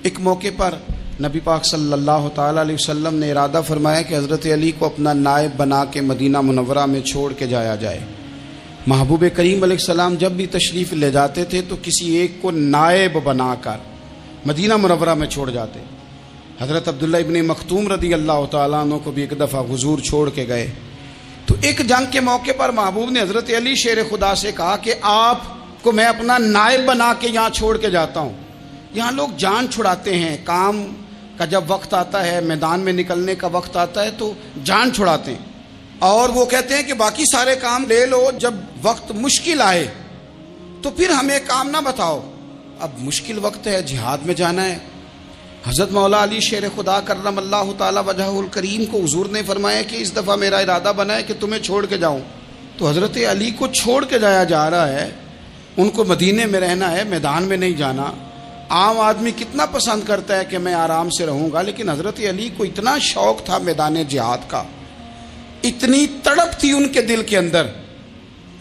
ایک موقع پر نبی پاک صلی اللہ تعالیٰ علیہ وسلم نے ارادہ فرمایا کہ حضرت علی کو اپنا نائب بنا کے مدینہ منورہ میں چھوڑ کے جایا جائے۔ محبوب کریم علیہ السلام جب بھی تشریف لے جاتے تھے تو کسی ایک کو نائب بنا کر مدینہ منورہ میں چھوڑ جاتے۔ حضرت عبداللہ ابن مختوم رضی اللہ تعالیٰ عنہ کو بھی ایک دفعہ حضور چھوڑ کے گئے تو ایک جنگ کے موقع پر محبوب نے حضرت علی شیر خدا سے کہا کہ آپ کو میں اپنا نائب بنا کے یہاں چھوڑ کے جاتا ہوں۔ یہاں لوگ جان چھڑاتے ہیں، کام کا جب وقت آتا ہے، میدان میں نکلنے کا وقت آتا ہے تو جان چھڑاتے ہیں، اور وہ کہتے ہیں کہ باقی سارے کام لے لو، جب وقت مشکل آئے تو پھر ہمیں کام نہ بتاؤ۔ اب مشکل وقت ہے، جہاد میں جانا ہے۔ حضرت مولا علی شیر خدا کرم اللہ تعالی وجہہ الکریم کو حضور نے فرمایا کہ اس دفعہ میرا ارادہ بنا ہے کہ تمہیں چھوڑ کے جاؤں۔ تو حضرت علی کو چھوڑ کے جایا جا رہا ہے، ان کو مدینے میں رہنا ہے، میدان میں نہیں جانا۔ عام آدمی کتنا پسند کرتا ہے کہ میں آرام سے رہوں گا، لیکن حضرت علی کو اتنا شوق تھا میدان جہاد کا، اتنی تڑپ تھی ان کے دل کے اندر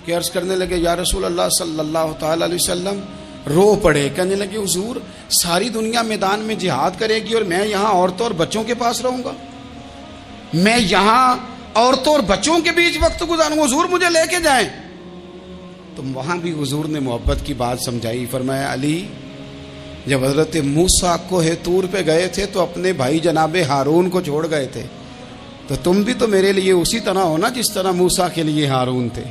کہ عرض کرنے لگے یا رسول اللہ صلی اللہ تعالی علیہ وسلم، رو پڑے، کہنے لگے حضور ساری دنیا میدان میں جہاد کرے گی اور میں یہاں عورتوں اور بچوں کے پاس رہوں گا، میں یہاں عورتوں اور بچوں کے بیچ وقت گزاروں، حضور مجھے لے کے جائیں۔ تو وہاں بھی حضور نے محبت کی بات سمجھائی، فرمایا علی جب حضرت موسیٰ کوہ طور پہ گئے تھے تو اپنے بھائی جناب ہارون کو چھوڑ گئے تھے، تو تم بھی تو میرے لیے اسی طرح ہو نا جس طرح موسیٰ کے لیے ہارون تھے۔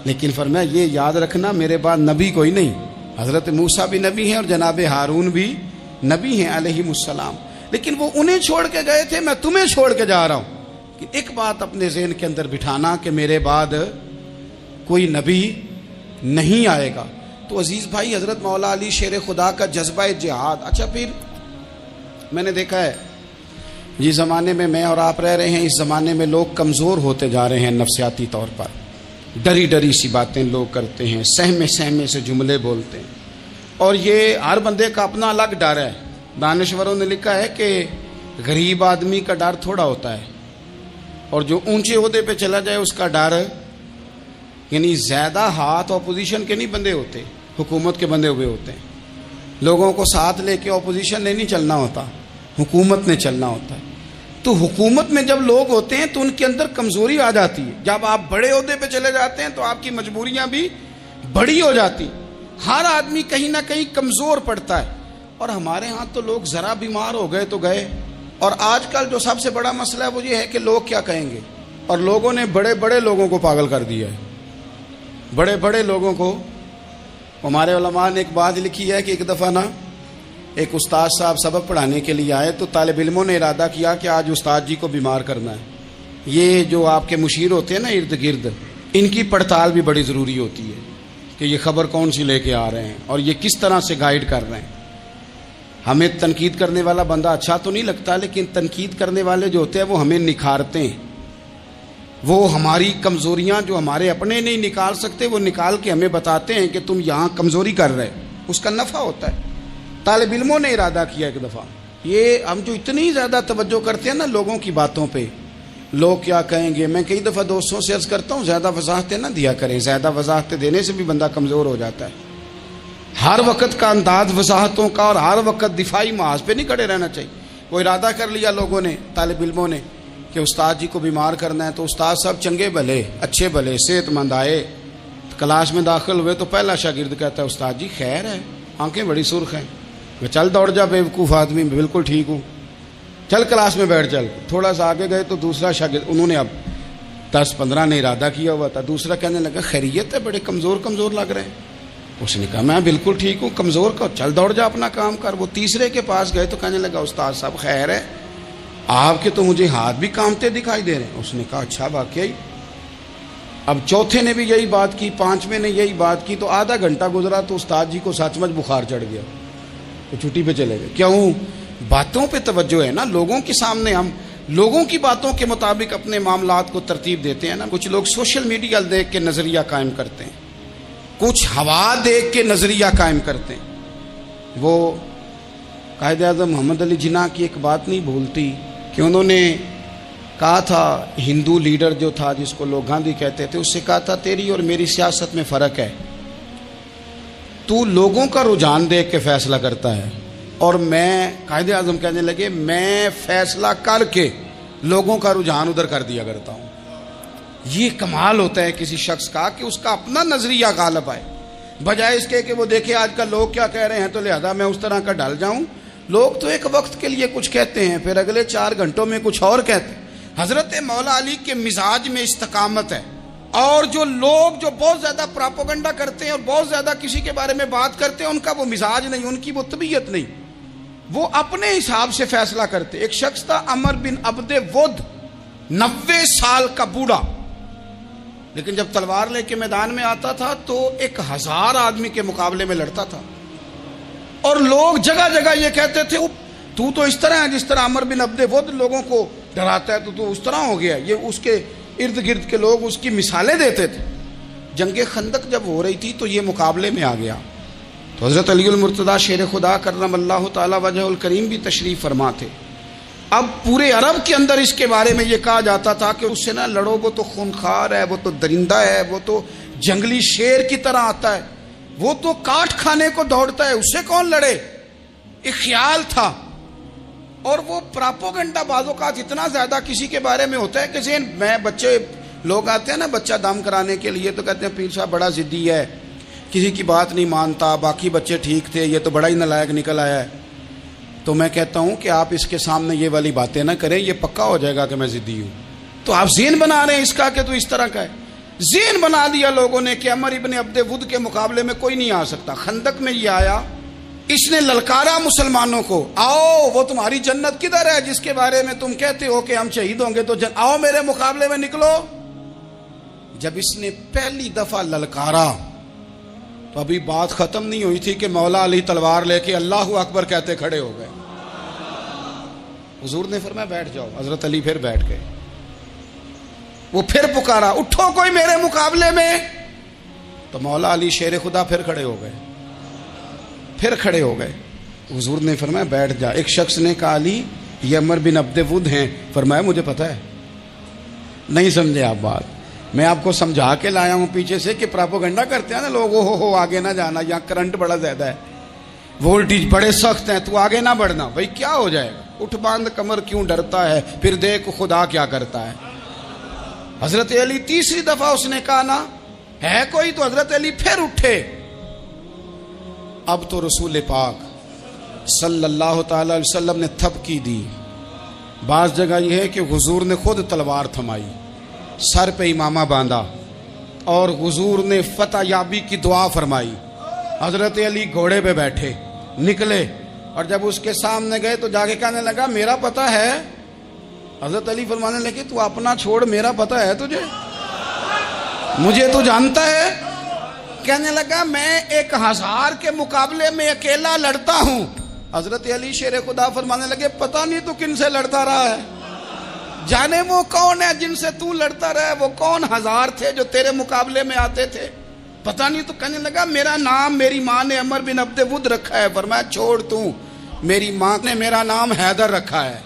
لیکن فرمایا یہ یاد رکھنا میرے بعد نبی کوئی نہیں، حضرت موسیٰ بھی نبی ہیں اور جناب ہارون بھی نبی ہیں علیہم السلام، لیکن وہ انہیں چھوڑ کے گئے تھے، میں تمہیں چھوڑ کے جا رہا ہوں۔ کہ ایک بات اپنے ذہن کے اندر بٹھانا کہ میرے بعد کوئی نبی نہیں آئے گا۔ تو عزیز بھائی، حضرت مولا علی شیر خدا کا جذبہ جہاد۔ اچھا پھر میں نے دیکھا ہے جس زمانے میں میں اور آپ رہ رہے ہیں، اس زمانے میں لوگ کمزور ہوتے جا رہے ہیں نفسیاتی طور پر، ڈری ڈری سی باتیں لوگ کرتے ہیں، سہمے سہمے سے جملے بولتے ہیں، اور یہ ہر بندے کا اپنا الگ ڈر ہے۔ دانشوروں نے لکھا ہے کہ غریب آدمی کا ڈر تھوڑا ہوتا ہے، اور جو اونچے عہدے پہ چلا جائے اس کا ڈر، یعنی زیادہ ہاتھ اپوزیشن کے نہیں بندے ہوتے، حکومت کے بندے ہوئے ہوتے ہیں۔ لوگوں کو ساتھ لے کے اپوزیشن نے نہیں چلنا ہوتا، حکومت نے چلنا ہوتا ہے۔ تو حکومت میں جب لوگ ہوتے ہیں تو ان کے اندر کمزوری آ جاتی ہے، جب آپ بڑے عہدے پہ چلے جاتے ہیں تو آپ کی مجبوریاں بھی بڑی ہو جاتی۔ ہر آدمی کہیں نہ کہیں کمزور پڑتا ہے، اور ہمارے ہاں تو لوگ ذرا بیمار ہو گئے تو گئے۔ اور آج کل جو سب سے بڑا مسئلہ ہے وہ یہ ہے کہ لوگ کیا کہیں گے، اور لوگوں نے بڑے بڑے لوگوں کو پاگل کر دیا ہے، بڑے بڑے لوگوں کو۔ ہمارے علماء نے ایک بات لکھی ہے کہ ایک دفعہ نا ایک استاد صاحب سبق پڑھانے کے لیے آئے تو طالب علموں نے ارادہ کیا کہ آج استاد جی کو بیمار کرنا ہے۔ یہ جو آپ کے مشیر ہوتے ہیں نا ارد گرد، ان کی پڑتال بھی بڑی ضروری ہوتی ہے کہ یہ خبر کون سی لے کے آ رہے ہیں اور یہ کس طرح سے گائیڈ کر رہے ہیں۔ ہمیں تنقید کرنے والا بندہ اچھا تو نہیں لگتا، لیکن تنقید کرنے والے جو ہوتے ہیں وہ ہمیں نکھارتے ہیں، وہ ہماری کمزوریاں جو ہمارے اپنے نہیں نکال سکتے وہ نکال کے ہمیں بتاتے ہیں کہ تم یہاں کمزوری کر رہے، اس کا نفع ہوتا ہے۔ طالب علموں نے ارادہ کیا ایک دفعہ، یہ ہم جو اتنی زیادہ توجہ کرتے ہیں نا لوگوں کی باتوں پہ، لوگ کیا کہیں گے، میں کئی دفعہ دوستوں سے عرض کرتا ہوں زیادہ وضاحتیں نہ دیا کریں، زیادہ وضاحتیں دینے سے بھی بندہ کمزور ہو جاتا ہے۔ ہر وقت کا انداز وضاحتوں کا اور ہر وقت دفاعی محاذ پہ نہیں کھڑے رہنا چاہیے۔ وہ ارادہ کر لیا لوگوں نے، طالب علموں نے، کہ استاد جی کو بیمار کرنا ہے، تو استاد صاحب چنگے بھلے اچھے بھلے صحت مند آئے، کلاس میں داخل ہوئے تو پہلا شاگرد کہتا ہے استاد جی خیر ہے، آنکھیں بڑی سرخ ہیں۔ میں چل دوڑ جا بیوقوف آدمی، میں بالکل ٹھیک ہوں، چل کلاس میں بیٹھ چل۔ تھوڑا سا آگے گئے تو دوسرا شاگرد، انہوں نے اب 10-15 نے ارادہ کیا ہوا تھا، دوسرا کہنے لگا خیریت ہے، بڑے کمزور کمزور لگ رہے ہیں۔ اس نے کہا میں بالکل ٹھیک ہوں، کمزور کا چل دوڑ جا اپنا کام کر۔ وہ تیسرے کے پاس گئے تو کہنے لگا استاد صاحب خیر ہے، آپ کے تو مجھے ہاتھ بھی کامتے دکھائی دے رہے ہیں۔ اس نے کہا اچھا واقعی۔ اب چوتھے نے بھی یہی بات کی، پانچویں نے یہی بات کی، تو آدھا گھنٹہ گزرا تو استاد جی کو سچ مچ بخار چڑھ گیا، تو چھٹی پہ چلے گئے۔ کیوں؟ باتوں پہ توجہ ہے نا، لوگوں کے سامنے ہم لوگوں کی باتوں کے مطابق اپنے معاملات کو ترتیب دیتے ہیں نا۔ کچھ لوگ سوشل میڈیا دیکھ کے نظریہ قائم کرتے ہیں، کچھ ہوا دیکھ کے نظریہ قائم کرتے ہیں۔ وہ قائد اعظم محمد علی جناح کی ایک بات نہیں بھولتی کہ انہوں نے کہا تھا، ہندو لیڈر جو تھا جس کو لوگ گاندھی کہتے تھے، اس سے کہا تھا تیری اور میری سیاست میں فرق ہے، تو لوگوں کا رجحان دیکھ کے فیصلہ کرتا ہے، اور میں قائد اعظم کہنے لگے میں فیصلہ کر کے لوگوں کا رجحان ادھر کر دیا کرتا ہوں. یہ کمال ہوتا ہے کسی شخص کا کہ اس کا اپنا نظریہ غالب آئے، بجائے اس کے کہ وہ دیکھے آج کل لوگ کیا کہہ رہے ہیں تو لہذا میں اس طرح کا ڈال جاؤں. لوگ تو ایک وقت کے لیے کچھ کہتے ہیں، پھر اگلے 4 گھنٹوں میں کچھ اور کہتے ہیں. حضرت مولا علی کے مزاج میں استقامت ہے. اور جو لوگ جو بہت زیادہ پراپوگنڈا کرتے ہیں اور بہت زیادہ کسی کے بارے میں بات کرتے ہیں، ان کا وہ مزاج نہیں، ان کی وہ طبیعت نہیں، وہ اپنے حساب سے فیصلہ کرتے. ایک شخص تھا عمر بن عبد ود، 90 سال کا بوڑھا، لیکن جب تلوار لے کے میدان میں آتا تھا تو 1000 آدمی کے مقابلے میں لڑتا تھا. اور لوگ جگہ جگہ یہ کہتے تھے تو اس طرح ہے جس طرح عمر بن عبد ود لوگوں کو ڈراتا ہے، تو اس طرح ہو گیا. یہ اس کے ارد گرد کے لوگ اس کی مثالیں دیتے تھے. جنگ خندق جب ہو رہی تھی تو یہ مقابلے میں آ گیا. تو حضرت علی المرتضیٰ شیر خدا کرم اللہ تعالی وجہ الکریم بھی تشریف فرما تھے. اب پورے عرب کے اندر اس کے بارے میں یہ کہا جاتا تھا کہ اس سے نہ لڑو، وہ تو خونخوار ہے، وہ تو درندہ ہے، وہ تو جنگلی شیر کی طرح آتا ہے، وہ تو کاٹ کھانے کو دوڑتا ہے، اس سے کون لڑے. ایک خیال تھا. اور وہ پراپوگنڈا بعض اوقات اتنا زیادہ کسی کے بارے میں ہوتا ہے کہ ذہن میں بچے لوگ آتے ہیں نا بچہ دم کرانے کے لیے تو کہتے ہیں پیر صاحب بڑا ضدی ہے، کسی کی بات نہیں مانتا، باقی بچے ٹھیک تھے، یہ تو بڑا ہی نالائق نکل آیا ہے. تو میں کہتا ہوں کہ آپ اس کے سامنے یہ والی باتیں نہ کریں، یہ پکا ہو جائے گا کہ میں ضدی ہوں. تو آپ ذہن بنا رہے ہیں اس کا کہ تو اس طرح کا ہے. ذہن بنا دیا لوگوں نے کہ عمر ابن عبد ود کے مقابلے میں کوئی نہیں آ سکتا. خندق میں یہ آیا، اس نے للکارا مسلمانوں کو، آؤ وہ تمہاری جنت کدھر ہے جس کے بارے میں تم کہتے ہو کہ ہم شہید ہوں گے، تو آؤ میرے مقابلے میں نکلو. جب اس نے پہلی دفعہ للکارا تو ابھی بات ختم نہیں ہوئی تھی کہ مولا علی تلوار لے کے اللہ اکبر کہتے کھڑے ہو گئے. حضور نے فرمایا بیٹھ جاؤ. حضرت علی پھر بیٹھ گئے. وہ پھر پکارا اٹھو کوئی میرے مقابلے میں، تو مولا علی شیر خدا پھر کھڑے ہو گئے. پھر کھڑے ہو گئے. حضور نے فرمایا بیٹھ جا. ایک شخص نے کہا علی یہ عمر بن عبد ود ہیں. فرمایا مجھے پتا ہے. نہیں سمجھے آپ بات، میں آپ کو سمجھا کے لایا ہوں پیچھے سے کہ پراپوگنڈا کرتے ہیں نا لوگ، ہو آگے نہ جانا، یہاں کرنٹ بڑا زیادہ ہے، وولٹیج بڑے سخت ہیں، تو آگے نہ بڑھنا. بھائی کیا ہو جائے گا، اٹھ باندھ کمر کیوں ڈرتا ہے، پھر دیکھ خدا کیا کرتا ہے. حضرت علی تیسری دفعہ اس نے کہا نا ہے کوئی، تو حضرت علی پھر اٹھے. اب تو رسول پاک صلی اللہ تعالی علیہ وسلم نے تھپکی دی. بعض جگہ یہ ہے کہ حضور نے خود تلوار تھمائی، سر پہ امامہ باندھا اور حضور نے فتح یابی کی دعا فرمائی. حضرت علی گھوڑے پہ بیٹھے نکلے اور جب اس کے سامنے گئے تو جا کے کہنے لگا میرا پتہ ہے. حضرت علی فرمانے لگے تو اپنا چھوڑ، میرا پتہ ہے تجھے، مجھے تو جانتا ہے. کہنے لگا میں 1000 کے مقابلے میں اکیلا لڑتا ہوں. حضرت علی شیر خدا فرمانے لگے پتہ نہیں تو کن سے لڑتا رہا ہے، جانے وہ کون ہے جن سے تو لڑتا رہا ہے، وہ کون 1000 تھے جو تیرے مقابلے میں آتے تھے، پتہ نہیں. تو کہنے لگا میرا نام میری ماں نے عمر بن عبد ود رکھا ہے. فرمایا چھوڑ تو، میری ماں نے میرا نام حیدر رکھا ہے.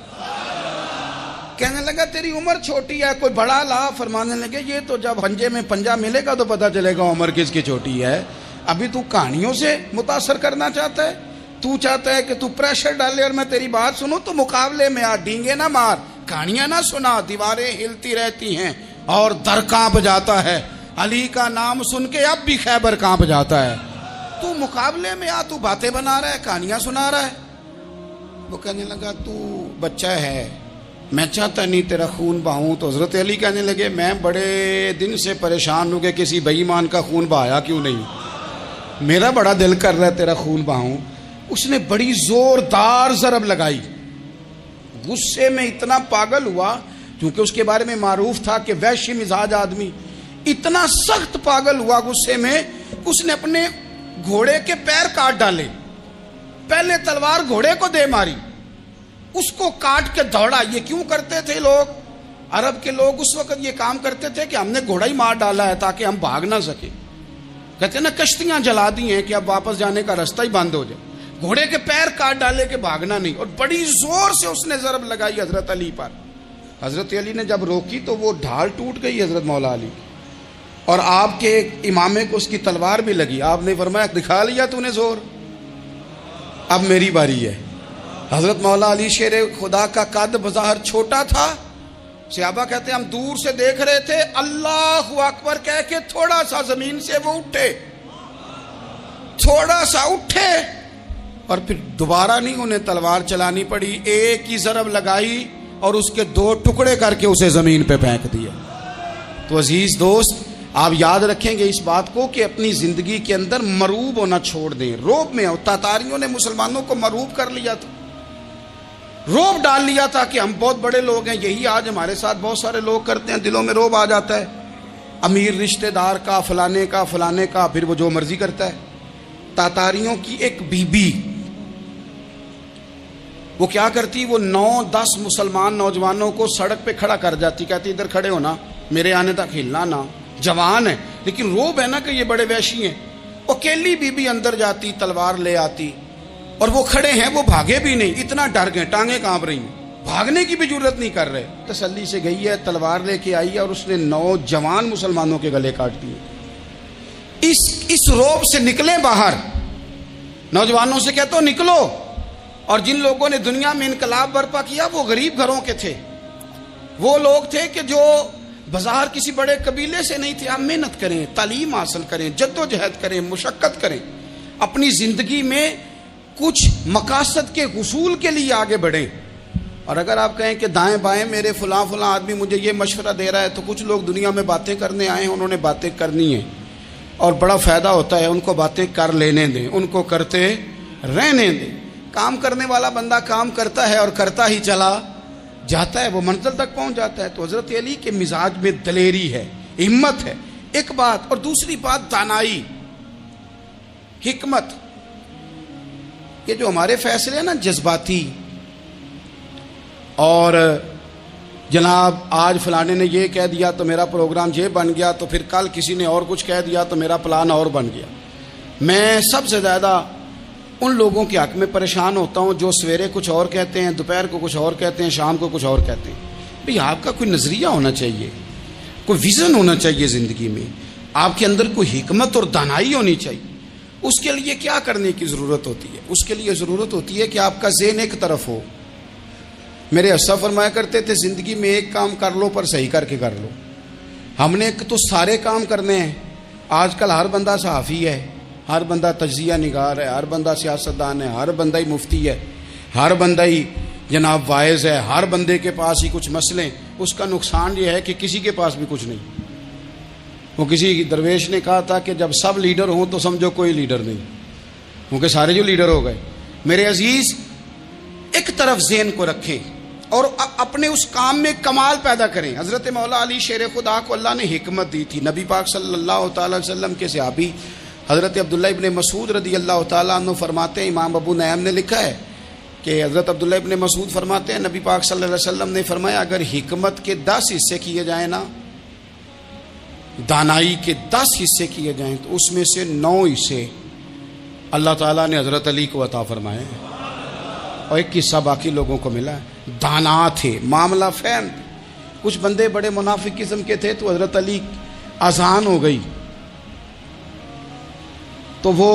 کہنے لگا تیری عمر چھوٹی ہے، کوئی بڑا لا. فرمانے لگے یہ تو جب پنجے میں پنجہ ملے گا تو پتہ چلے گا عمر کس کی چھوٹی ہے. ابھی تو کہانیوں سے متاثر کرنا چاہتا ہے، تو چاہتا ہے کہ تو پریشر ڈالے اور میں تیری بات سنوں. تو مقابلے میں آ، ڈینگے نہ مار، کہانیاں نہ سنا. دیواریں ہلتی رہتی ہیں اور در کانپ جاتا ہے. علی کا نام سن کے اب بھی خیبر کانپ جاتا ہے. تو مقابلے میں آ، تو باتیں بنا رہا ہے، کہانیاں سنا رہا ہے. وہ کہنے لگا تو بچہ ہے، میں چاہتا نہیں تیرا خون بہاؤں. تو حضرت علی کہنے لگے میں بڑے دن سے پریشان ہوں کہ کسی بے ایمان کا خون بہایا کیوں نہیں، میرا بڑا دل کر رہا ہے تیرا خون بہاؤں. اس نے بڑی زوردار ضرب لگائی. غصے میں اتنا پاگل ہوا، کیونکہ اس کے بارے میں معروف تھا کہ وحشی مزاج آدمی. اتنا سخت پاگل ہوا غصے میں، اس نے اپنے گھوڑے کے پیر کاٹ ڈالے. پہلے تلوار گھوڑے کو دے ماری، اس کو کاٹ کے دوڑا. یہ کیوں کرتے تھے لوگ، عرب کے لوگ اس وقت یہ کام کرتے تھے کہ ہم نے گھوڑا ہی مار ڈالا ہے تاکہ ہم بھاگ نہ سکے. کہتے ہیں نا کشتیاں جلا دی ہیں کہ اب واپس جانے کا راستہ ہی بند ہو جائے. گھوڑے کے پیر کاٹ ڈالے کہ بھاگنا نہیں. اور بڑی زور سے اس نے ضرب لگائی حضرت علی پر. حضرت علی نے جب روکی تو وہ ڈھال ٹوٹ گئی حضرت مولا علی کی، اور آپ کے امامے کو اس کی تلوار بھی لگی. آپ نے فرمایا دکھا لیا تو نے زور، اب میری باری ہے. حضرت مولا علی شیر خدا کا قد بظاہر چھوٹا تھا، صحابہ کہتے ہیں ہم دور سے دیکھ رہے تھے، اللہ اکبر کہہ کے تھوڑا سا زمین سے وہ اٹھے، تھوڑا سا اٹھے، اور پھر دوبارہ نہیں انہیں تلوار چلانی پڑی، ایک ہی ضرب لگائی اور اس کے 2 ٹکڑے کر کے اسے زمین پہ پھینک دیا۔ تو عزیز دوست، آپ یاد رکھیں گے اس بات کو کہ اپنی زندگی کے اندر مروب ہونا چھوڑ دیں، روب میں ہو۔ تاتاریوں نے مسلمانوں کو مروب کر لیا تھا، روب ڈال لیا تھا کہ ہم بہت بڑے لوگ ہیں۔ یہی آج ہمارے ساتھ بہت سارے لوگ کرتے ہیں، دلوں میں روب آ جاتا ہے، امیر رشتہ دار کا، فلانے کا، فلانے کا، پھر وہ جو مرضی کرتا ہے۔ تاتاریوں کی ایک بی بی وہ کیا کرتی، وہ 9-10 مسلمان نوجوانوں کو سڑک پہ کھڑا کر جاتی، کہتی ادھر کھڑے ہونا، میرے آنے تک ہلنا نہ، جوان ہے لیکن روب ہے نا کہ یہ بڑے وحشی ہیں۔ اکیلی بی بی اندر جاتی، تلوار لے آتی، اور وہ کھڑے ہیں، وہ بھاگے بھی نہیں، اتنا ڈر گئے، ٹانگیں کانپ رہی ہیں، بھاگنے کی بھی جرت نہیں کر رہے۔ تسلی سے گئی ہے، تلوار لے کے آئی ہے، اور اس نے 9 جوان مسلمانوں کے گلے کاٹ دیے۔ اس روب سے نکلیں باہر، نوجوانوں سے کہتا ہوں نکلو۔ اور جن لوگوں نے دنیا میں انقلاب برپا کیا وہ غریب گھروں کے تھے، وہ لوگ تھے کہ جو بظاہر کسی بڑے قبیلے سے نہیں تھے۔ آپ محنت کریں، تعلیم حاصل کریں، جد و جہد کریں، مشقت کریں، اپنی زندگی میں کچھ مقاصد کے حصول کے لیے آگے بڑھیں۔ اور اگر آپ کہیں کہ دائیں بائیں میرے فلاں آدمی مجھے یہ مشورہ دے رہا ہے، تو کچھ لوگ دنیا میں باتیں کرنے آئے ہیں، انہوں نے باتیں کرنی ہیں اور بڑا فائدہ ہوتا ہے، ان کو باتیں کر لینے دیں، ان کو کرتے رہنے دیں۔ کام کرنے والا بندہ کام کرتا ہے اور کرتا ہی چلا جاتا ہے، وہ منزل تک پہنچ جاتا ہے۔ تو حضرت علی کے مزاج میں دلیری ہے، ہمت ہے، ایک بات، اور دوسری بات دانائی، حکمت۔ یہ جو ہمارے فیصلے ہیں نا جذباتی، اور جناب آج فلانے نے یہ کہہ دیا تو میرا پروگرام یہ بن گیا، تو پھر کل کسی نے اور کچھ کہہ دیا تو میرا پلان اور بن گیا۔ میں سب سے زیادہ ان لوگوں کے حق میں پریشان ہوتا ہوں جو سویرے کچھ اور کہتے ہیں، دوپہر کو کچھ اور کہتے ہیں، شام کو کچھ اور کہتے ہیں۔ بھئی آپ کا کوئی نظریہ ہونا چاہیے، کوئی ویژن ہونا چاہیے زندگی میں، آپ کے اندر کوئی حکمت اور دانائی ہونی چاہیے۔ اس کے لیے کیا کرنے کی ضرورت ہوتی ہے؟ اس کے لیے ضرورت ہوتی ہے کہ آپ کا ذہن ایک طرف ہو۔ میرے اسا فرمایا کرتے تھے زندگی میں ایک کام کر لو پر صحیح کر کے کر لو۔ ہم نے تو سارے کام کرنے ہیں۔ آج کل ہر بندہ صحافی ہے، ہر بندہ تجزیہ نگار ہے، ہر بندہ سیاستدان ہے، ہر بندہ ہی مفتی ہے، ہر بندہ ہی جناب واعظ ہے، ہر بندے کے پاس ہی کچھ مسئلے۔ اس کا نقصان یہ ہے کہ کسی کے پاس بھی کچھ نہیں۔ وہ کسی درویش نے کہا تھا کہ جب سب لیڈر ہوں تو سمجھو کوئی لیڈر نہیں، کیونکہ سارے جو لیڈر ہو گئے۔ میرے عزیز، ایک طرف ذہن کو رکھیں اور اپنے اس کام میں کمال پیدا کریں۔ حضرت مولا علی شیر خدا کو اللہ نے حکمت دی تھی۔ نبی پاک صلی اللہ تعالی وسلم کے صحابی حضرت عبداللہ ابن مسعود رضی اللہ تعالیٰ عنہ فرماتے ہیں، امام ابو نعیم نے لکھا ہے کہ حضرت عبداللہ ابن مسعود فرماتے ہیں نبی پاک صلی اللہ علیہ وسلم نے فرمایا اگر حکمت کے 10 حصے کیے جائیں نا، دانائی کے 10 حصے کیے جائیں، تو اس میں سے 9 حصے اللہ تعالیٰ نے حضرت علی کو عطا فرمائے، اور ایک حصہ باقی لوگوں کو ملا ہے۔ دانا تھے، معاملہ فہم تھے۔ کچھ بندے بڑے منافق قسم کے تھے، تو حضرت علی اذان ہو گئی تو وہ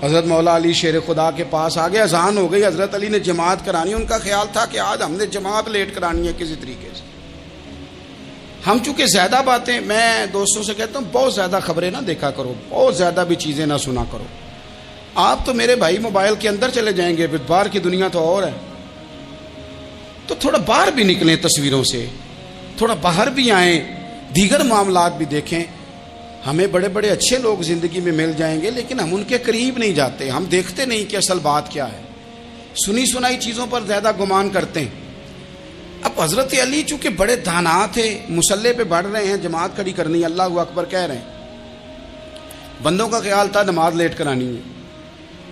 حضرت مولا علی شیر خدا کے پاس آ گئے، اذان ہو گئی، حضرت علی نے جماعت کرانی۔ ان کا خیال تھا کہ آج ہم نے جماعت لیٹ کرانی ہے کسی طریقے سے۔ ہم چونکہ زیادہ باتیں، میں دوستوں سے کہتا ہوں بہت زیادہ خبریں نہ دیکھا کرو، بہت زیادہ بھی چیزیں نہ سنا کرو۔ آپ تو میرے بھائی موبائل کے اندر چلے جائیں گے، باہر کی دنیا تو اور ہے، تو تھوڑا باہر بھی نکلیں تصویروں سے، تھوڑا باہر بھی آئیں، دیگر معاملات بھی دیکھیں۔ ہمیں بڑے بڑے اچھے لوگ زندگی میں مل جائیں گے، لیکن ہم ان کے قریب نہیں جاتے، ہم دیکھتے نہیں کہ اصل بات کیا ہے، سنی سنائی چیزوں پر زیادہ گمان کرتے ہیں۔ اب حضرت علی چونکہ بڑے دانا تھے، مسلح پہ بڑھ رہے ہیں، جماعت کھڑی کرنی، اللہ اکبر کہہ رہے ہیں، بندوں کا خیال تھا نماز لیٹ کرانی ہے۔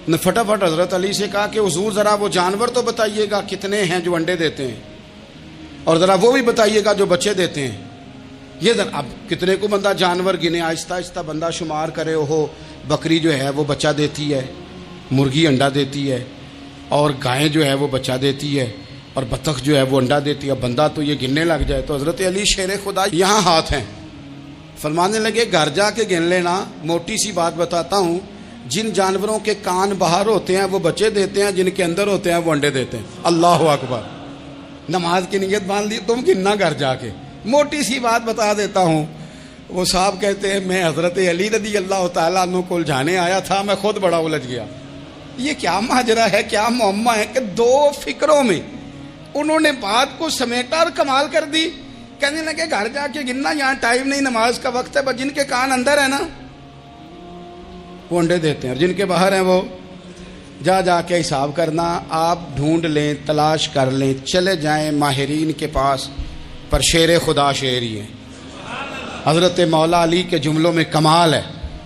نے فٹافٹ حضرت علی سے کہا کہ حضور ذرا وہ جانور تو بتائیے گا کتنے ہیں جو انڈے دیتے ہیں، اور ذرا وہ بھی بتائیے گا جو بچے دیتے ہیں۔ یہ اب کتنے کو بندہ جانور گنے، آہستہ آہستہ بندہ شمار کرے، ہو بکری جو ہے وہ بچہ دیتی ہے، مرغی انڈا دیتی ہے، اور گائیں جو ہے وہ بچہ دیتی ہے، اور بطخ جو ہے وہ انڈا دیتی ہے۔ بندہ تو یہ گننے لگ جائے تو حضرت علی شیر خدا یہاں ہاتھ ہیں، فرمانے لگے گھر جا کے گن لینا، موٹی سی بات بتاتا ہوں، جن جانوروں کے کان باہر ہوتے ہیں وہ بچے دیتے ہیں، جن کے اندر ہوتے ہیں وہ انڈے دیتے ہیں۔ اللہ اکبر، نماز کی نیت باندھ لی تم گننا گھر جا کے۔ موٹی سی بات بتا دیتا ہوں، وہ صاحب کہتے ہیں میں حضرت علی رضی اللہ تعالیٰ عنہ کو الجھانے آیا تھا، میں خود بڑا الجھ گیا۔ یہ کیا ماجرا ہے، کیا معمہ ہے کہ دو فکروں میں انہوں نے بات کو سمیٹا اور کمال کر دی۔ کہنے لگے گھر جا کے گننا، یہاں ٹائم نہیں، نماز کا وقت ہے، بس جن کے کان اندر ہے نا وہ انڈے دیتے ہیں، اور جن کے باہر ہیں وہ جا کے حساب کرنا۔ آپ ڈھونڈ لیں، تلاش کر لیں، چلے جائیں ماہرین کے پاس، پر شیر خدا شیر ہی ہے۔ حضرت مولا علی کے جملوں میں کمال ہے،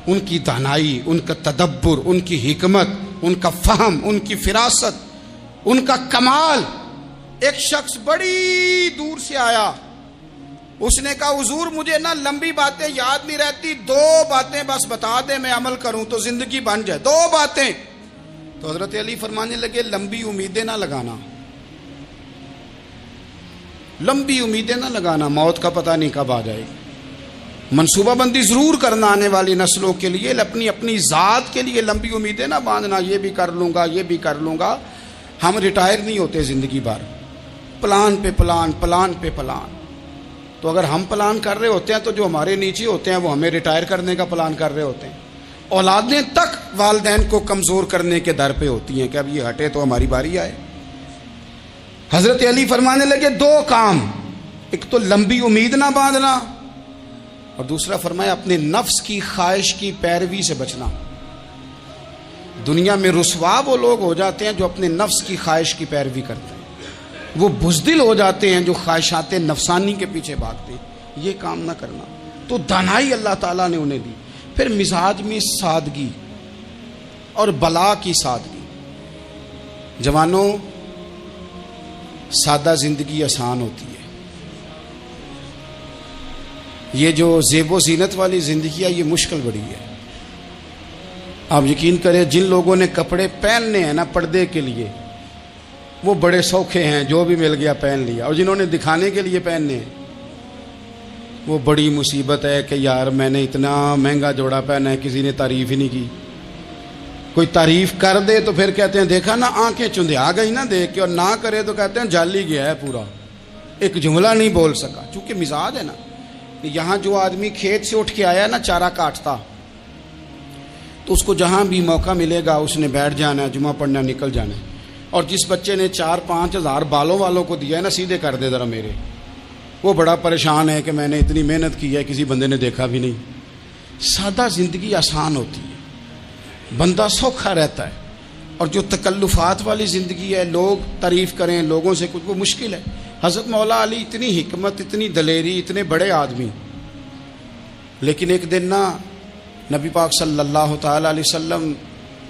ان کی دانائی، ان کا تدبر، ان کی حکمت، ان کا فہم، ان کی فراست، ان کا کمال۔ ایک شخص بڑی دور سے آیا، اس نے کہا حضور مجھے نا لمبی باتیں یاد نہیں رہتی، 2 باتیں بس بتا دیں میں عمل کروں تو زندگی بن جائے، 2 باتیں۔ تو حضرت علی فرمانے لگے لمبی امیدیں نہ لگانا، لمبی امیدیں نہ لگانا، موت کا پتہ نہیں کب آ جائے گی۔ منصوبہ بندی ضرور کرنا آنے والی نسلوں کے لیے، اپنی ذات کے لیے لمبی امیدیں نہ باندھنا، یہ بھی کر لوں گا، یہ بھی کر لوں گا۔ ہم ریٹائر نہیں ہوتے زندگی بھر، پلان پہ پلان، پلان پہ پلان۔ تو اگر ہم پلان کر رہے ہوتے ہیں تو جو ہمارے نیچے ہوتے ہیں وہ ہمیں ریٹائر کرنے کا پلان کر رہے ہوتے ہیں۔ اولادیں تک والدین کو کمزور کرنے کے در پہ ہوتی ہیں کہ اب یہ ہٹے تو ہماری باری آئے۔ حضرت علی فرمانے لگے 2 کام، ایک تو لمبی امید نہ باندھنا، اور دوسرا فرمایا اپنے نفس کی خواہش کی پیروی سے بچنا۔ دنیا میں رسوا وہ لوگ ہو جاتے ہیں جو اپنے نفس کی خواہش کی پیروی کرتے ہیں، وہ بزدل ہو جاتے ہیں جو خواہشات نفسانی کے پیچھے بھاگتے ہیں۔ یہ کام نہ کرنا۔ تو دانائی اللہ تعالیٰ نے انہیں دی۔ پھر مزاج میں سادگی اور بلا کی سادگی۔ جوانوں، سادہ زندگی آسان ہوتی ہے۔ یہ جو زیب و زینت والی زندگی ہے یہ مشکل بڑی ہے۔ آپ یقین کریں جن لوگوں نے کپڑے پہننے ہیں نا پردے کے لیے، وہ بڑے سوکھے ہیں، جو بھی مل گیا پہن لیا، اور جنہوں نے دکھانے کے لیے پہننے ہیں وہ بڑی مصیبت ہے کہ یار میں نے اتنا مہنگا جوڑا پہنا ہے، کسی نے تعریف ہی نہیں کی۔ کوئی تعریف کر دے تو پھر کہتے ہیں دیکھا نا آنکھیں چندھیا گئی نا دیکھ کے، اور نہ کرے تو کہتے ہیں جال ہی گیا ہے پورا، ایک جملہ نہیں بول سکا۔ چونکہ مزاج ہے نا، یہاں جو آدمی کھیت سے اٹھ کے آیا نا چارہ کاٹتا، تو اس کو جہاں بھی موقع ملے گا اس نے بیٹھ جانا ہے، جمعہ پڑھنا نکل جانا ہے۔ اور جس بچے نے 4-5 ہزار بالوں والوں کو دیا ہے نا سیدھے کر دے ذرا میرے، وہ بڑا پریشان ہے کہ میں نے اتنی محنت کی ہے کسی بندے نے دیکھا بھی نہیں۔ سادہ زندگی آسان ہوتی ہے، بندہ سوکھا رہتا ہے، اور جو تکلفات والی زندگی ہے، لوگ تعریف کریں، لوگوں سے کچھ، وہ مشکل ہے۔ حضرت مولا علی اتنی حکمت، اتنی دلیری، اتنے بڑے آدمی، لیکن ایک دن نا نبی پاک صلی اللہ تعالیٰ علیہ وسلم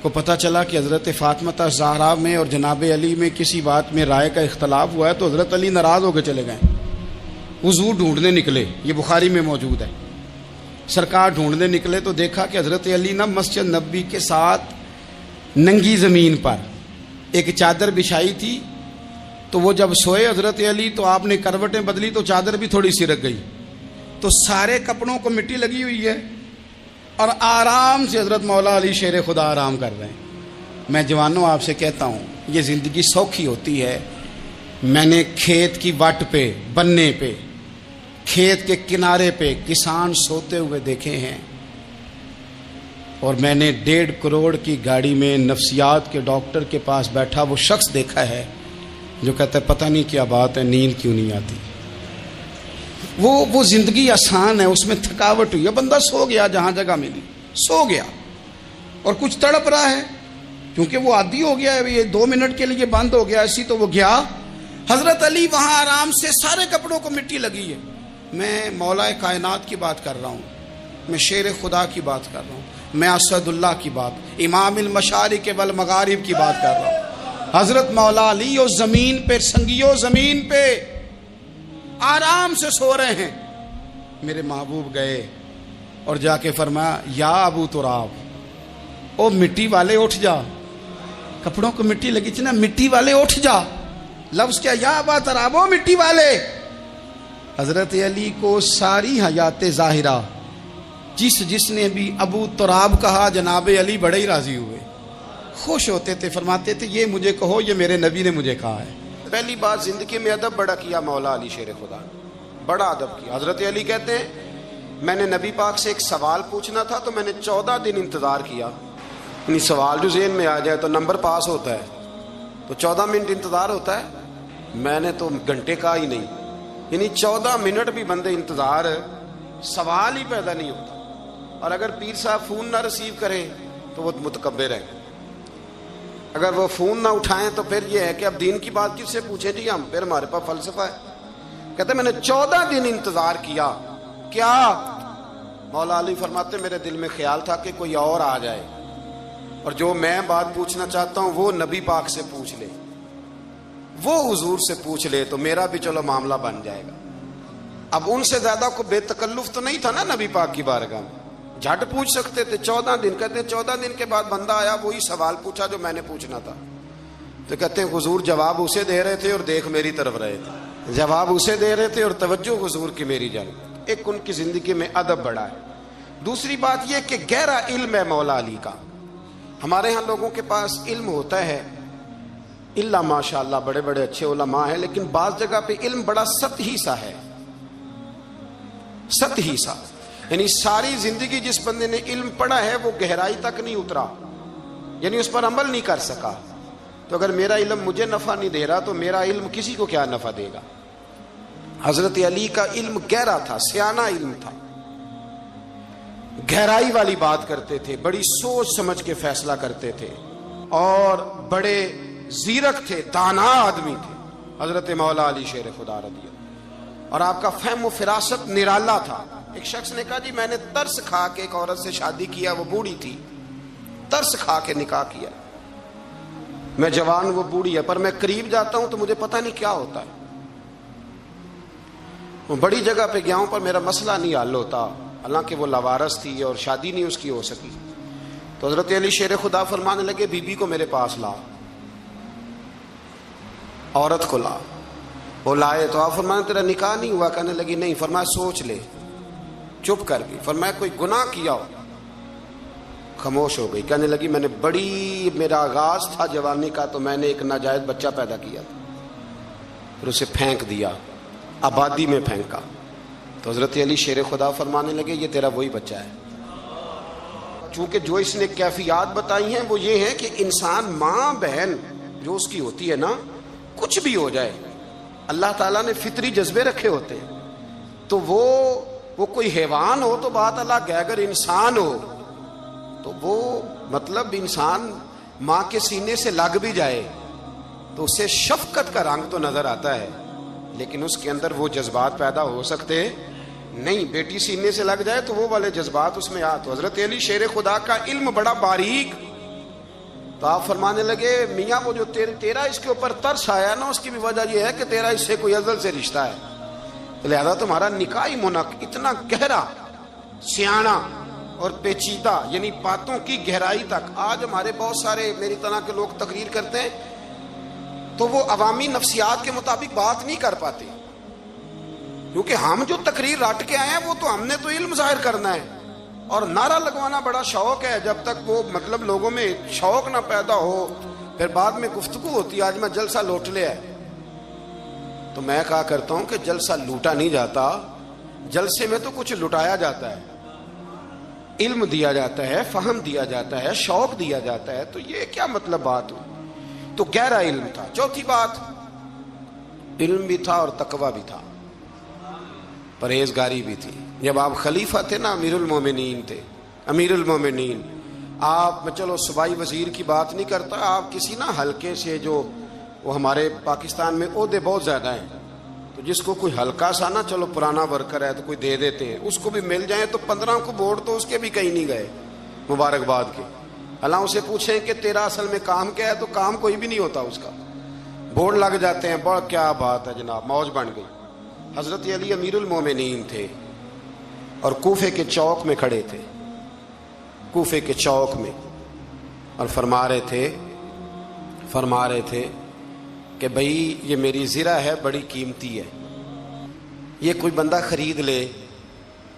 کو پتہ چلا کہ حضرت فاطمہ زہرا میں اور جناب علی میں کسی بات میں رائے کا اختلاف ہوا ہے، تو حضرت علی ناراض ہو کے چلے گئے، حضور ڈھونڈنے نکلے، یہ بخاری میں موجود ہے۔ سرکار ڈھونڈنے نکلے تو دیکھا کہ حضرت علی نا مسجد نبوی کے ساتھ ننگی زمین پر ایک چادر بچھائی تھی، تو وہ جب سوئے حضرت علی تو آپ نے کروٹیں بدلی تو چادر بھی تھوڑی سی رک گئی، تو سارے کپڑوں کو مٹی لگی ہوئی ہے، اور آرام سے حضرت مولا علی شیر خدا آرام کر رہے ہیں۔ میں جوانوں آپ سے کہتا ہوں یہ زندگی سوکھی ہوتی ہے۔ میں نے کھیت کی وٹ پہ، بننے پہ، کھیت کے کنارے پہ کسان سوتے ہوئے دیکھے ہیں، اور میں نے 1.5 کروڑ کی گاڑی میں نفسیات کے ڈاکٹر کے پاس بیٹھا وہ شخص دیکھا ہے جو کہتا ہے پتہ نہیں کیا بات ہے، نیند کیوں نہیں آتی۔ وہ زندگی آسان ہے، اس میں تھکاوٹ ہوئی ہے، بندہ سو گیا جہاں جگہ ملی، سو گیا، اور کچھ تڑپ رہا ہے کیونکہ وہ عادی ہو گیا ہے، یہ 2 منٹ کے لیے بند ہو گیا ایسی، تو وہ گیا۔ حضرت علی وہاں آرام سے، سارے کپڑوں کو مٹی لگی ہے۔ میں مولا کائنات کی بات کر رہا ہوں، میں شیر خدا کی بات کر رہا ہوں، میں اسد اللہ کی بات، امام المشارق والمغارب کی بات کر رہا ہوں۔ حضرت مولا علی اور زمین پہ، سنگیو زمین پہ آرام سے سو رہے ہیں۔ میرے محبوب گئے اور جا کے فرمایا یا ابو تراب، او مٹی والے اٹھ جا، کپڑوں کو مٹی لگی تھی نا، مٹی والے اٹھ جا۔ لفظ کیا، یا ابا تراب، او مٹی والے۔ حضرت علی کو ساری حیات ظاہرہ جس نے بھی ابو تراب کہا جناب علی بڑے ہی راضی ہوئے، خوش ہوتے تھے، فرماتے تھے یہ مجھے کہو، یہ میرے نبی نے مجھے کہا ہے۔ پہلی بات زندگی میں ادب بڑا کیا مولا علی شیر خدا نے، بڑا ادب کیا۔ حضرت علی کہتے ہیں میں نے نبی پاک سے ایک سوال پوچھنا تھا تو میں نے 14 دن انتظار کیا، یعنی سوال جو ذہن میں آ جائے تو نمبر پاس ہوتا ہے، تو 14 منٹ انتظار ہوتا ہے، میں نے تو گھنٹے کا ہی نہیں، یعنی 14 منٹ بھی بندے انتظار، سوال ہی پیدا نہیں ہوتا۔ اور اگر پیر صاحب فون نہ ریسیو کریں تو وہ متکبر ہے، اگر وہ فون نہ اٹھائیں تو پھر یہ ہے کہ اب دین کی بات کس سے پوچھیں جی ہم، پھر ہمارے پاس فلسفہ ہے۔ کہتے میں نے 14 دن انتظار کیا، کیا؟ مولا علی فرماتے میرے دل میں خیال تھا کہ کوئی اور آ جائے اور جو میں بات پوچھنا چاہتا ہوں وہ نبی پاک سے پوچھ لے، وہ حضور سے پوچھ لے تو میرا بھی چلو معاملہ بن جائے گا۔ اب ان سے زیادہ کو بے تکلف تو نہیں تھا نا نبی پاک کی بارگاہ میں، جھٹ پوچھ سکتے تھے۔ 14 دن کہتے ہیں 14 دن کے بعد بندہ آیا، وہی سوال پوچھا جو میں نے پوچھنا تھا، تو کہتے ہیں حضور جواب اسے دے رہے تھے اور دیکھ میری طرف رہے تھے، جواب اسے دے رہے تھے اور توجہ حضور کی میری جانب۔ ایک ان کی زندگی میں ادب بڑا ہے۔ دوسری بات یہ کہ گہرا علم ہے مولا علی کا۔ ہمارے ہاں لوگوں کے پاس علم ہوتا ہے، اللہ ماشاء اللہ بڑے بڑے اچھے علماء ہیں، لیکن بعض جگہ پہ علم بڑا سطحی سا ہے، سطحی سا، یعنی ساری زندگی جس بندے نے علم پڑھا ہے وہ گہرائی تک نہیں اترا، یعنی اس پر عمل نہیں کر سکا۔ تو اگر میرا علم مجھے نفع نہیں دے رہا تو میرا علم کسی کو کیا نفع دے گا؟ حضرت علی کا علم گہرا تھا، سیانہ علم تھا، گہرائی والی بات کرتے تھے، بڑی سوچ سمجھ کے فیصلہ کرتے تھے اور بڑے زیرک تھے، دانا آدمی تھے حضرت مولا علی شیر خدا رضی اللہ۔ اور آپ کا فہم و فراست نرالا تھا۔ ایک شخص نے کہا جی میں نے ترس کھا کے ایک عورت سے شادی کیا، وہ بوڑھی تھی، ترس کھا کے نکاح کیا، میں جوان وہ بوڑھی ہے، پر میں قریب جاتا ہوں تو مجھے پتہ نہیں کیا ہوتا ہے، وہ بڑی جگہ پہ گیا ہوں پر میرا مسئلہ نہیں حل ہوتا، حالانکہ وہ لاوارث تھی اور شادی نہیں اس کی ہو سکی۔ تو حضرت علی شیر خدا فرمانے لگے بی بی کو میرے پاس لا، عورت کو لا۔ وہ لائے تو آپ فرمانے تیرا نکاح نہیں ہوا؟ کہنے لگی نہیں۔ فرمایا سوچ لے، چپ کر گئی۔ فرمایا کوئی گناہ کیا ہو؟ خاموش ہو گئی۔ کہنے لگی میں نے میرا آغاز تھا جوانی کا تو میں نے ایک ناجائز بچہ پیدا کیا تھا، پھر اسے پھینک دیا، آبادی میں پھینکا۔ تو حضرت علی شیر خدا فرمانے لگے یہ تیرا وہی بچہ ہے۔ چونکہ جو اس نے کیفیات بتائی ہیں وہ یہ ہے کہ انسان ماں بہن جو اس کی ہوتی ہے نا، کچھ بھی ہو جائے، اللہ تعالیٰ نے فطری جذبے رکھے ہوتے ہیں، تو وہ کوئی حیوان ہو تو بات الگ ہے، اگر انسان ہو تو وہ مطلب انسان ماں کے سینے سے لگ بھی جائے تو اسے شفقت کا رنگ تو نظر آتا ہے، لیکن اس کے اندر وہ جذبات پیدا ہو سکتے نہیں۔ بیٹی سینے سے لگ جائے تو وہ والے جذبات اس میں آ۔ تو حضرت علی شیر خدا کا علم بڑا باریک۔ تو آپ فرمانے لگے میاں وہ جو تیرا اس کے اوپر ترس آیا نا، اس کی بھی وجہ یہ ہے کہ تیرا اس سے کوئی ازل سے رشتہ ہے، لہذا تمہارا نکاحی منعقد اتنا گہرا، سیاںہ اور پیچیدہ، یعنی باتوں کی گہرائی تک۔ آج ہمارے بہت سارے میری طرح کے لوگ تقریر کرتے ہیں تو وہ عوامی نفسیات کے مطابق بات نہیں کر پاتے، کیونکہ ہم جو تقریر رٹ کے آئے ہیں وہ تو ہم نے تو علم ظاہر کرنا ہے، اور نعرہ لگوانا بڑا شوق ہے۔ جب تک وہ مطلب لوگوں میں شوق نہ پیدا ہو پھر بعد میں گفتگو ہوتی ہے آج میں جلسہ لوٹ لیا ہے، تو میں کہا کرتا ہوں کہ جلسہ لوٹا نہیں جاتا، جلسے میں تو کچھ لٹایا جاتا ہے، علم دیا جاتا ہے، فہم دیا جاتا ہے، شوق دیا جاتا ہے۔ تو یہ کیا مطلب بات ہوئی؟ تو گہرا علم تھا۔ چوتھی بات، علم بھی تھا اور تقوی بھی تھا، پرہیزگاری بھی تھی۔ جب آپ خلیفہ تھے نا، امیر المومنین تھے، امیر المومنین، آپ میں چلو صوبائی وزیر کی بات نہیں کرتا، آپ کسی نا ہلکے سے، جو وہ ہمارے پاکستان میں عہدے بہت زیادہ ہیں، تو جس کو کوئی ہلکا سا نا چلو پرانا ورکر ہے تو کوئی دے دیتے ہیں، اس کو بھی مل جائیں تو 15 کو ووٹ تو اس کے بھی کہیں نہیں گئے مبارکباد کے۔ اللہ اسے پوچھیں کہ تیرا اصل میں کام کیا ہے تو کام کوئی بھی نہیں ہوتا اس کا، بورڈ لگ جاتے ہیں، بڑا کیا بات ہے جناب، موج بن گئی۔ حضرت علی امیر المومنین تھے اور کوفے کے چوک میں کھڑے تھے، کوفے کے چوک میں، اور فرما رہے تھے کہ بھئی یہ میری زرہ ہے، بڑی قیمتی ہے، یہ کوئی بندہ خرید لے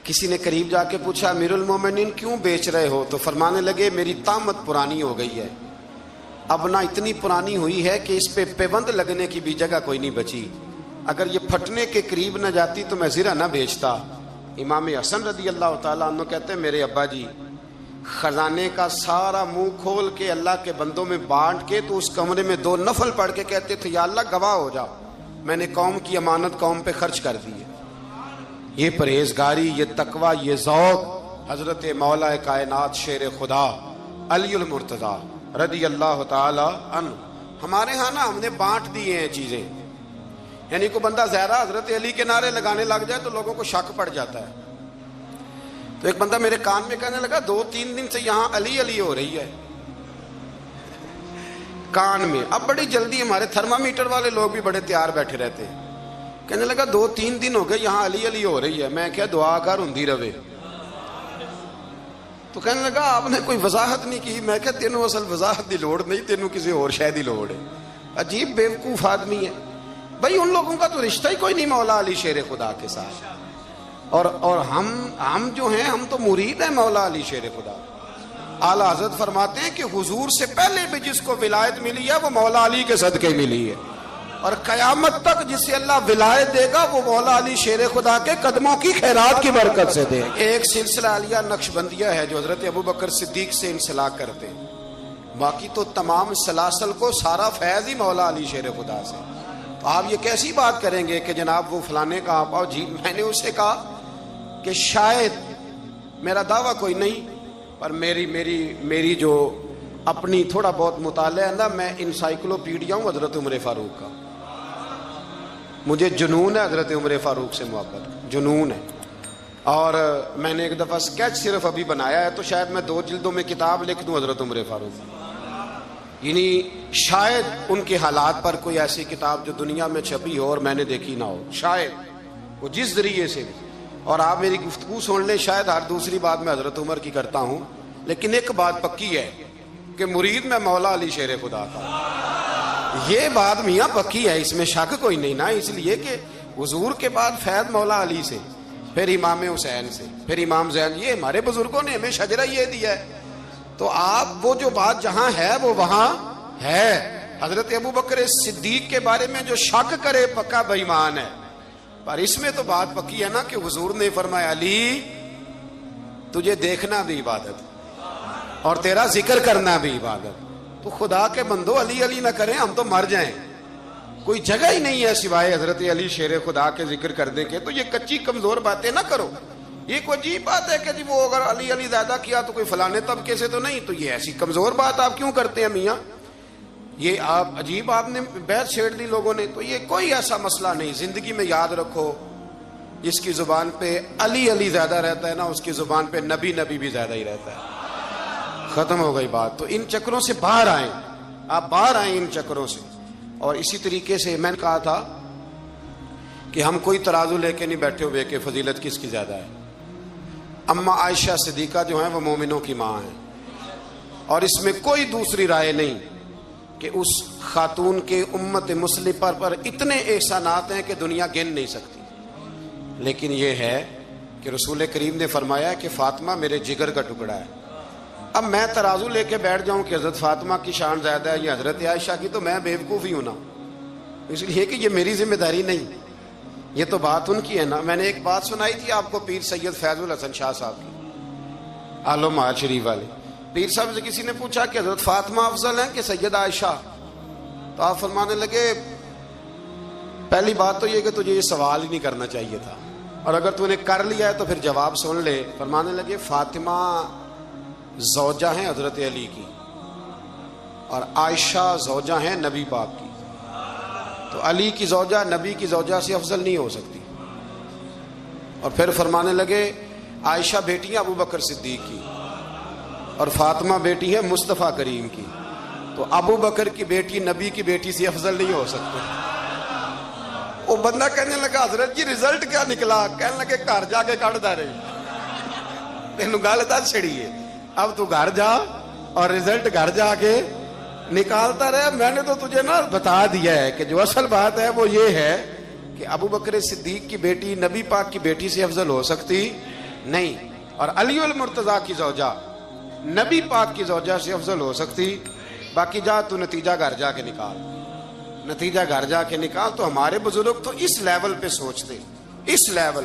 کسی نے قریب جا کے پوچھا امیر المومنین کیوں بیچ رہے ہو؟ تو فرمانے لگے میری طامت پرانی ہو گئی ہے، اب نہ اتنی پرانی ہوئی ہے کہ اس پہ پیوند لگنے کی بھی جگہ کوئی نہیں بچی، اگر یہ پھٹنے کے قریب نہ جاتی تو میں زرہ نہ بیچتا۔ امام حسن رضی اللہ تعالیٰ عنہ کہتے ہیں میرے ابا جی خزانے کا سارا منہ کھول کے اللہ کے بندوں میں بانٹ کے تو اس کمرے میں 2 نفل پڑھ کے کہتے تھے یا اللہ گواہ ہو جاؤ میں نے قوم کی امانت قوم پہ خرچ کر دی ہے۔ یہ پرہیزگاری، یہ تقوی، یہ ذوق حضرت مولا کائنات شیر خدا علی المرتضیٰ رضی اللہ تعالی عنہ۔ ہمارے ہاں نا ہم نے بانٹ دیے ہیں چیزیں، یعنی کوئی بندہ زہرا حضرت علی کے نعرے لگانے لگ جائے تو لوگوں کو شک پڑ جاتا ہے۔ تو ایک بندہ میرے کان میں کہنے لگا 2-3 دن سے یہاں علی علی ہو رہی ہے کان میں۔ اب بڑی جلدی ہمارے تھرمامیٹر والے لوگ بھی بڑے تیار بیٹھے رہتے ہیں، کہنے لگا 2-3 دن ہو گئے یہاں علی علی ہو رہی ہے۔ میں کیا دعا کر ہندی رہے۔ تو کہنے لگا آپ نے کوئی وضاحت نہیں کی۔ میں کہا تینوں اصل وضاحت دی لوڑ نہیں، تینوں کسی اور شے دی لوڑ ہے۔ عجیب بیوقوف آدمی ہے بھائی، ان لوگوں کا تو رشتہ ہی کوئی نہیں مولا علی شیر خدا کے ساتھ، اور ہم جو ہیں ہم تو مرید ہیں مولا علی شیر خدا۔ اعلیٰ حضرت فرماتے ہیں کہ حضور سے پہلے بھی جس کو ولایت ملی ہے وہ مولا علی کے صدقے ملی ہے، اور قیامت تک جسے اللہ ولایت دے گا وہ مولا علی شیر خدا کے قدموں کی خیرات کی برکت سے دے۔ ایک سلسلہ علیہ نقشبندیہ ہے جو حضرت ابوبکر صدیق سے انسلاک کرتے ہیں، باقی تو تمام سلاسل کو سارا فیض ہی مولا علی شیر خدا سے۔ تو آپ یہ کیسی بات کریں گے کہ جناب وہ فلانے کا آپ آؤ جی؟ میں نے اسے کہا کہ شاید میرا دعویٰ کوئی نہیں، پر میری جو اپنی تھوڑا بہت مطالعہ ہے نا، میں انسائکلوپیڈیا ہوں حضرت عمر فاروق کا، مجھے جنون ہے حضرت عمر فاروق سے محبت، جنون ہے۔ اور میں نے ایک دفعہ سکیچ صرف ابھی بنایا ہے، تو شاید میں 2 جلدوں میں کتاب لکھ دوں حضرت عمر فاروق، یعنی شاید ان کے حالات پر کوئی ایسی کتاب جو دنیا میں چھپی ہو اور میں نے دیکھی نہ ہو، شاید وہ جس ذریعے سے بھی۔ اور آپ میری گفتگو سن لیں، شاید ہر دوسری بات میں حضرت عمر کی کرتا ہوں، لیکن ایک بات پکی ہے کہ مرید میں مولا علی شیر خدا کا، یہ بات میاں پکی ہے، اس میں شک کوئی نہیں نا، اس لیے کہ حضور کے بعد فیض مولا علی سے، پھر امام حسین سے، پھر امام زین، یہ ہمارے بزرگوں نے ہمیں شجرہ یہ دیا ہے۔ تو آپ وہ جو بات جہاں ہے وہ وہاں ہے۔ حضرت ابوبکر صدیق کے بارے میں جو شک کرے پکا بے ایمان ہے، پر اس میں تو بات پکی ہے نا کہ حضور نے فرمایا علی تجھے دیکھنا بھی عبادت اور تیرا ذکر کرنا بھی عبادت۔ تو خدا کے بندو علی علی نہ کریں، ہم تو مر جائیں، کوئی جگہ ہی نہیں ہے سوائے حضرت علی شیر خدا کے ذکر کرنے کے۔ تو یہ کچی کمزور باتیں نہ کرو۔ یہ کوئی عجیب بات ہے کہ جی وہ اگر علی علی زیادہ کیا تو کوئی فلانے طبقے سے تو نہیں، تو یہ ایسی کمزور بات آپ کیوں کرتے ہیں میاں؟ یہ آپ عجیب، آپ نے بحث چھیڑ دی لوگوں نے۔ تو یہ کوئی ایسا مسئلہ نہیں، زندگی میں یاد رکھو جس کی زبان پہ علی علی زیادہ رہتا ہے نا، اس کی زبان پہ نبی نبی بھی زیادہ ہی رہتا ہے۔ ختم ہو گئی بات۔ تو ان چکروں سے باہر آئیں، آپ باہر آئیں ان چکروں سے۔ اور اسی طریقے سے میں نے کہا تھا کہ ہم کوئی ترازو لے کے نہیں بیٹھے ہوئے کہ فضیلت کس کی زیادہ ہے۔ اما عائشہ صدیقہ جو ہیں وہ مومنوں کی ماں ہیں، اور اس میں کوئی دوسری رائے نہیں کہ اس خاتون کے امت مسلمہ پر اتنے احسانات ہیں کہ دنیا گن نہیں سکتی۔ لیکن یہ ہے کہ رسول کریم نے فرمایا کہ فاطمہ میرے جگر کا ٹکڑا ہے۔ اب میں ترازو لے کے بیٹھ جاؤں کہ حضرت فاطمہ کی شان زیادہ ہے یا حضرت عائشہ کی، تو میں بیوقوف ہی ہوں نا، اس لیے کہ یہ میری ذمہ داری نہیں، یہ تو بات ان کی ہے نا۔ میں نے ایک بات سنائی تھی آپ کو پیر سید فیض الحسن شاہ صاحب کی، آلو محل شریف والے پیر صاحب سے کسی نے پوچھا کہ حضرت فاطمہ افضل ہیں کہ سید عائشہ؟ تو آپ فرمانے لگے پہلی بات تو یہ کہ تجھے یہ سوال ہی نہیں کرنا چاہیے تھا، اور اگر تو نے کر لیا ہے تو پھر جواب سن لے۔ فرمانے لگے فاطمہ زوجہ ہیں حضرت علی کی، اور عائشہ زوجہ ہیں نبی پاک کی، تو علی کی زوجہ نبی کی زوجہ سے افضل نہیں ہو سکتی۔ اور پھر فرمانے لگے عائشہ بیٹی ہیں ابوبکر صدیق کی، اور فاطمہ بیٹی ہے مصطفیٰ کریم کی، تو ابوبکر کی بیٹی نبی کی بیٹی سے افضل نہیں ہو سکتے۔ وہ بندہ کہنے لگا حضرت جی رزلٹ کیا نکلا؟ کہنے لگے گھر جا کے کٹ دا رہی، تینوں گل دس چھڑی ہے، اب تو گھر جا اور رزلٹ گھر جا کے نکالتا رہے۔ میں نے تو تجھے نا بتا دیا ہے کہ جو اصل بات ہے وہ یہ ہے کہ ابوبکر صدیق کی بیٹی نبی پاک کی بیٹی سے افضل ہو سکتی نہیں. اور علی المرتضیٰ کی زوجہ نبی پاک کی زوجہ سے افضل ہو سکتی؟ باقی جا تو نتیجہ گھر جا کے نکال، نتیجہ گھر جا کے نکال. تو ہمارے بزرگ تو اس لیول پہ سوچتے، اس لیول